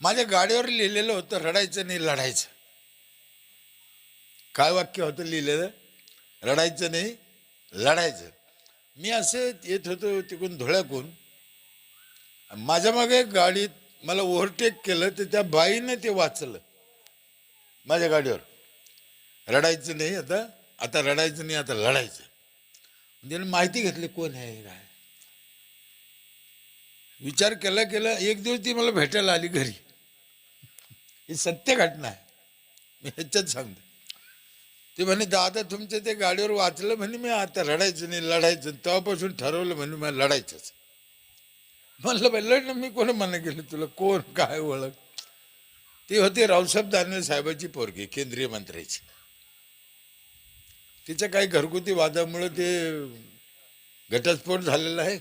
माझ्या गाडीवर लिहिलेलं होतं रडायचं नाही लढायचं. काय वाक्य होतं लिहिलेलं? रडायचं नाही लढायचं. मी असं येत होतो तिकडून धुळ्याकून, माझ्या मागे गाडीत मला ओव्हरटेक केलं, तर त्या बाईनं ते वाचलं माझ्या गाडीवर. रडायचं नाही आता, आता रडायचं नाही, आता लढायचं. म्हणजे माहिती घेतली कोण आहे काय. विचार केला केला एक दिवस ती मला भेटायला आली घरी. ही सत्य घटना आहे, मी ह्याच्यात सांगतो. ते म्हणे दादा तुमचं ते गाडीवर वाचलं म्हणे, मी आता रडायचं नाही लढायचं. तेव्हापासून ठरवलं म्हणे मला लढायचंच. म्हणलं बाई लढणं मी कोण मना केलं तुला, कोण काय ओळख. ती होती रावसाहेब दानवे साहेबाची पोरगी, केंद्रीय मंत्र्याची. तिच्या काही घरगुती वादामुळे ते घटस्फोट झालेला आहे.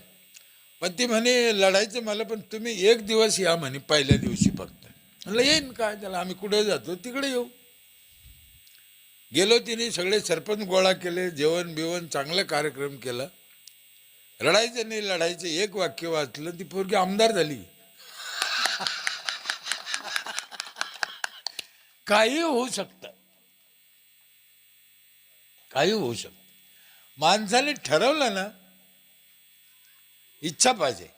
पण ती म्हणे लढायचं मला, पण तुम्ही एक दिवस या म्हणे, पहिल्या दिवशी फक्त. म्हणलं येईन काय त्याला, आम्ही कुठे जातो तिकडे येऊ. गेलो, तिने सगळे सरपंच गोळा केले, जेवण बिवण चांगला कार्यक्रम केला. रडायचं नाही लढायचं एक वाक्य वाचलं, ती पोरगी आमदार झाली. काही होऊ शकतं, काही होऊ शकतं. माणसाने ठरवलं ना, इच्छा पाहिजे.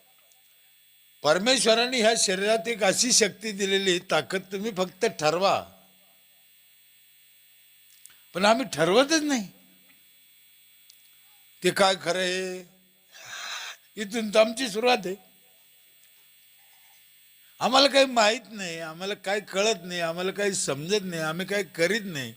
परमेश्वराने ह्या शरीरात एक अशी शक्ती दिलेली, ताकद, तुम्ही फक्त ठरवा. पण आम्ही ठरवतच नाही. ते काय खरं आहे, इथून तर आमची सुरुवात आहे. आम्हाला काही माहीत नाही, आम्हाला काही कळत नाही, आम्हाला काही समजत नाही, आम्ही काही करीत नाही.